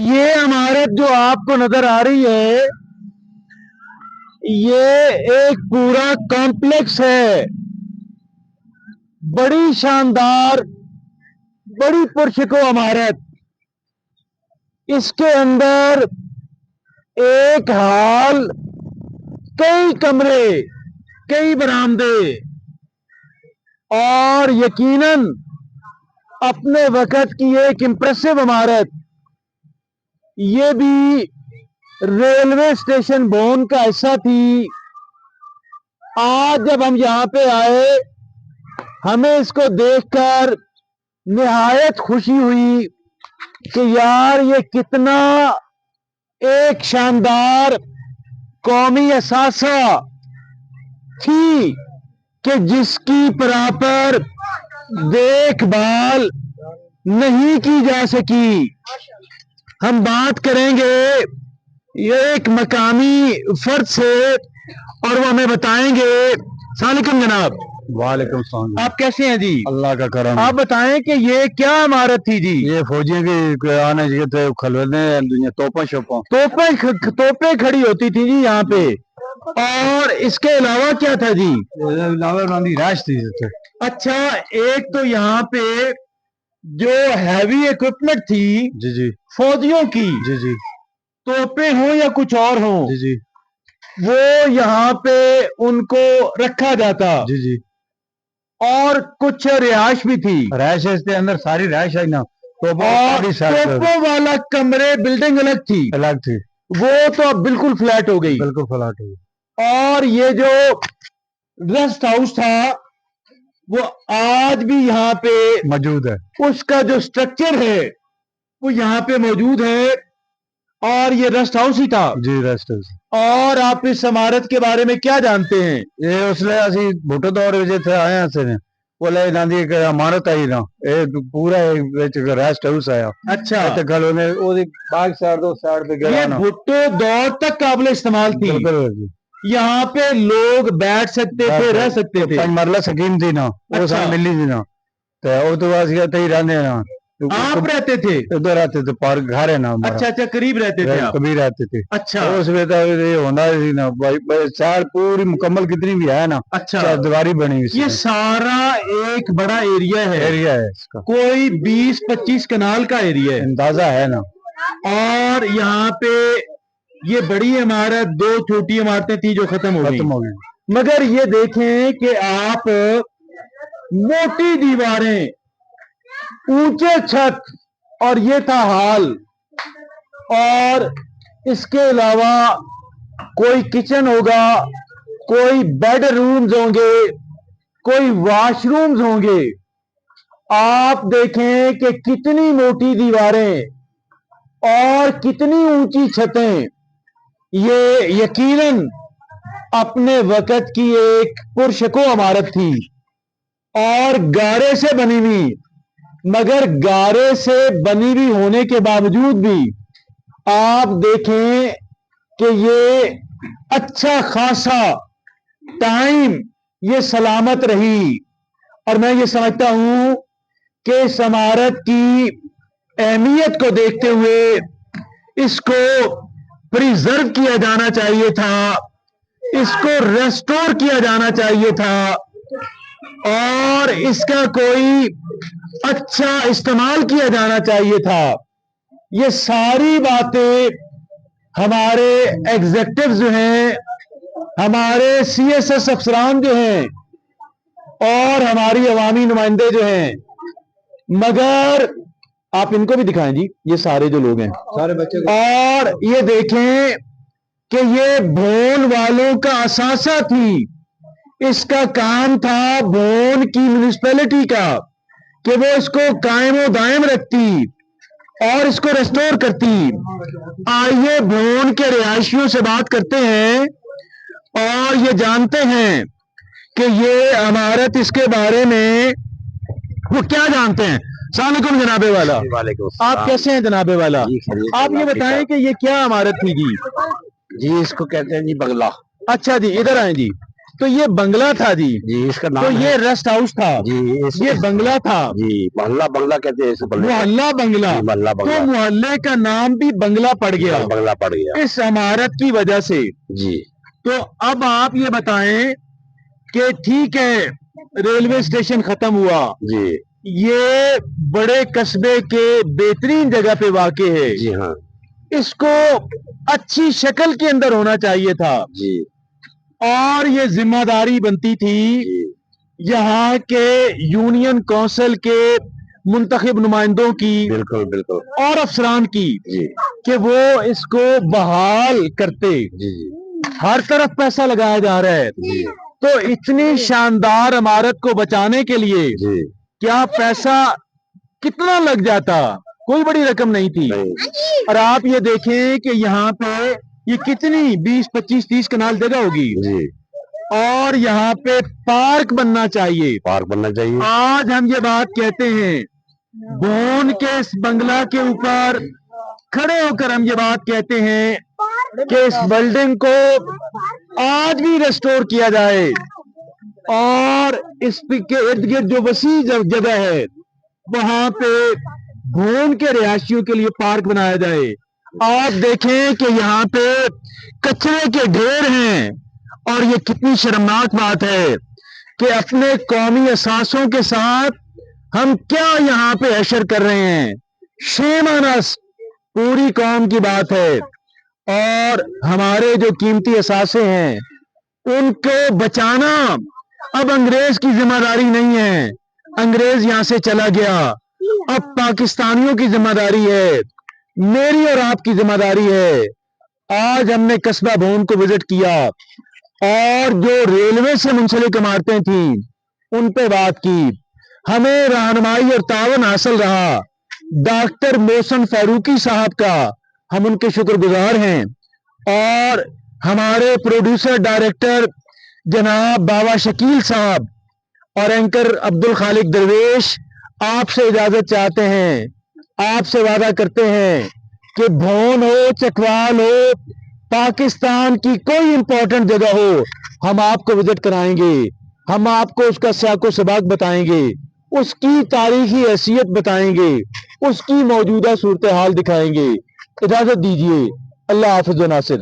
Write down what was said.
یہ عمارت جو آپ کو نظر آ رہی ہے یہ ایک پورا کمپلیکس ہے، بڑی شاندار، بڑی پرشکو عمارت۔ اس کے اندر ایک ہال، کئی کمرے، کئی برآمدے، اور یقیناً اپنے وقت کی ایک امپریسو عمارت۔ یہ بھی ریلوے اسٹیشن بون کا حصہ تھی۔ آج جب ہم یہاں پہ آئے ہمیں اس کو دیکھ کر نہایت خوشی ہوئی کہ یار یہ کتنا ایک شاندار قومی اثاثہ تھی کہ جس کی پراپر دیکھ بھال نہیں کی جا سکی۔ ہم بات کریں گے یہ ایک مقامی فرد سے اور وہ ہمیں بتائیں گے۔ السلام علیکم جناب۔ وعلیکم السلام۔ آپ کیسے ہیں جی؟ اللہ کا کرم۔ آپ بتائیں کہ یہ کیا عمارت تھی جی؟ یہ فوجیوں کی آنے تھے کھلونے توپیں شوپوں توپیں کھڑی ہوتی تھی جی یہاں پہ، اور اس کے علاوہ کیا تھا جی؟ رائش تھی۔ اچھا، ایک تو یہاں پہ جو ہیوی اکوپمنٹ تھی جی جی فوجیوں کی، جی جی توپیں ہوں یا کچھ اور ہوں، جی جی وہ یہاں پہ ان کو رکھا جاتا، جی جی اور کچھ رہائش بھی تھی۔ رائش اس کے اندر ساری رائش آئی نا، اور توپوں والا کمرے بلڈنگ الگ تھی، الگ تھی، وہ تو اب بالکل فلیٹ ہو گئی۔ بالکل فلیٹ ہو گئی۔ اور یہ جو ریسٹ ہاؤس تھا وہ آج بھی یہاں پہ موجود ہے، اس کا جو سٹرکچر ہے وہ یہاں پہ موجود ہے، اور یہ ریسٹ ہاؤس ہی تھا جی ریسٹ ہاؤس۔ اور آپ اس عمارت کے بارے میں کیا جانتے ہیں؟ یہ اس لیے اسی بھٹو دور تھے آئے ہیں سے وہ لے ناندی عمارت آئی نا، پورا ریسٹ ہاؤس آیا۔ اچھا، باغ سائڈ دو سائڈ پہ یہ بھٹو دور تک قابل استعمال تھی، یہاں پہ لوگ بیٹھ سکتے تھے، رہ سکتے تھے۔ مرلہ سکیم تھی نا، وہ سب ملی تھی نا، تو تو رہنے نا آپ رہتے تھے ادھر رہتے تھے، پارک گھر ہے نا ہمارا۔ اچھا اچھا، قریب رہتے تھے آپ؟ کبھی رہتے تھے۔ اچھا اس میں یہ ہونا سی نا شہر پوری مکمل کتنی بھی ہے نا، اچھا، دیواری بنی ہوئی۔ یہ سارا ایک بڑا ایریا ہے اس کا، کوئی 20-25 کنال کا ایریا ہے اندازہ ہے نا۔ اور یہاں پہ یہ بڑی عمارت، دو چھوٹی عمارتیں تھی جو ختم ہو گئی۔ مگر یہ دیکھیں کہ آپ موٹی دیواریں، اونچے چھت، اور یہ تھا حال، اور اس کے علاوہ کوئی کچن ہوگا، کوئی بیڈ رومز ہوں گے، کوئی واش رومز ہوں گے۔ آپ دیکھیں کہ کتنی موٹی دیواریں اور کتنی اونچی چھتیں، یہ یقیناً اپنے وقت کی ایک پرشکو عمارت تھی، اور گارے سے بنی ہوئی۔ مگر گارے سے بنی ہوئی ہونے کے باوجود بھی آپ دیکھیں کہ یہ اچھا خاصا ٹائم یہ سلامت رہی، اور میں یہ سمجھتا ہوں کہ اس عمارت کی اہمیت کو دیکھتے ہوئے اس کو پریزرو کیا جانا چاہیے تھا، اس کو ریسٹور کیا جانا چاہیے تھا، اور اس کا کوئی اچھا استعمال کیا جانا چاہیے تھا۔ یہ ساری باتیں ہمارے ایگزیکٹو جو ہیں، ہمارے سی ایس ایس افسران جو ہیں، اور ہماری عوامی نمائندے جو ہیں، مگر آپ ان کو بھی دکھائیں جی، یہ سارے جو لوگ ہیں سارے بچے، اور یہ دیکھیں کہ یہ بھون والوں کا اثاثہ تھی۔ اس کا کام تھا بھون کی میونسپیلٹی کا کہ وہ اس کو قائم و دائم رکھتی اور اس کو ریسٹور کرتی۔ آئیے بھون کے رہائشیوں سے بات کرتے ہیں اور یہ جانتے ہیں کہ یہ عمارت اس کے بارے میں وہ کیا جانتے ہیں۔ السلام علیکم جناب والا۔ آپ کیسے ہیں جناب والا؟ آپ یہ بتائیں کہ یہ کیا عمارت تھی جی؟ جی اس کو کہتے ہیں جی بنگلہ۔ اچھا جی، ادھر آئیں جی۔ تو یہ بنگلہ تھا جی اس کا تو نام یہ ریسٹ ہاؤس تھا جی یہ بنگلہ تھا محلہ کہتے ہیں اس محلہ بنگلہ محلہ تو محلے کا نام بھی بنگلہ پڑ گیا بنگلہ پڑ گیا اس عمارت کی وجہ سے جی تو اب آپ یہ بتائیں کہ ٹھیک ہے ریلوے اسٹیشن ختم ہوا جی یہ بڑے قصبے کے بہترین جگہ پہ واقع ہے جی ہاں اس کو اچھی شکل کے اندر ہونا چاہیے تھا جی اور یہ ذمہ داری بنتی تھی یہاں کے یونین کونسل کے منتخب نمائندوں کی بالکل بالکل اور افسران کی جی کہ وہ اس کو بحال کرتے جی ہر طرف پیسہ لگایا جا رہا ہے جی تو اتنی شاندار عمارت کو بچانے کے لیے جی کیا پیسہ کتنا لگ جاتا کوئی بڑی رقم نہیں تھی اور آپ یہ دیکھیں کہ یہاں پہ یہ کتنی 20-25-30 کنال جگہ ہوگی جی اور یہاں پہ پارک بننا چاہیے پارک بننا چاہیے آج ہم یہ بات کہتے ہیں بون کے اس بنگلہ کے اوپر کھڑے ہو کر ہم یہ بات کہتے ہیں کہ اس بلڈنگ کو آج بھی ریسٹور کیا جائے اور اس کے ارد گرد جو وسیع جگہ ہے وہاں پہ بھون کے رہائشیوں کے لیے پارک بنایا جائے آپ دیکھیں کہ یہاں پہ کچرے کے ڈھیر ہیں اور یہ کتنی شرمناک بات ہے کہ اپنے قومی اثاثوں کے ساتھ ہم کیا یہاں پہ حشر کر رہے ہیں شیم آن اس پوری قوم کی بات ہے اور ہمارے جو قیمتی اثاثے ہیں ان کو بچانا اب انگریز کی ذمہ داری نہیں ہے انگریز یہاں سے چلا گیا اب پاکستانیوں کی ذمہ داری ہے میری اور آپ کی ذمہ داری ہے آج ہم نے قصبہ بھون کو وزٹ کیا اور جو ریلوے سے منسلک عمارتیں تھیں ان پہ بات کی ہمیں رہنمائی اور تعاون حاصل رہا ڈاکٹر محسن فاروقی صاحب کا ہم ان کے شکر گزار ہیں اور ہمارے پروڈیوسر ڈائریکٹر جناب بابا شکیل صاحب اور اینکر عبد الخالق درویش آپ سے اجازت چاہتے ہیں آپ سے وعدہ کرتے ہیں کہ بھون ہو چکوال ہو پاکستان کی کوئی امپورٹنٹ جگہ ہو ہم آپ کو وزٹ کرائیں گے ہم آپ کو اس کا سیاق و سباق بتائیں گے اس کی تاریخی حیثیت بتائیں گے اس کی موجودہ صورتحال دکھائیں گے اجازت دیجیے اللہ حافظ و ناصر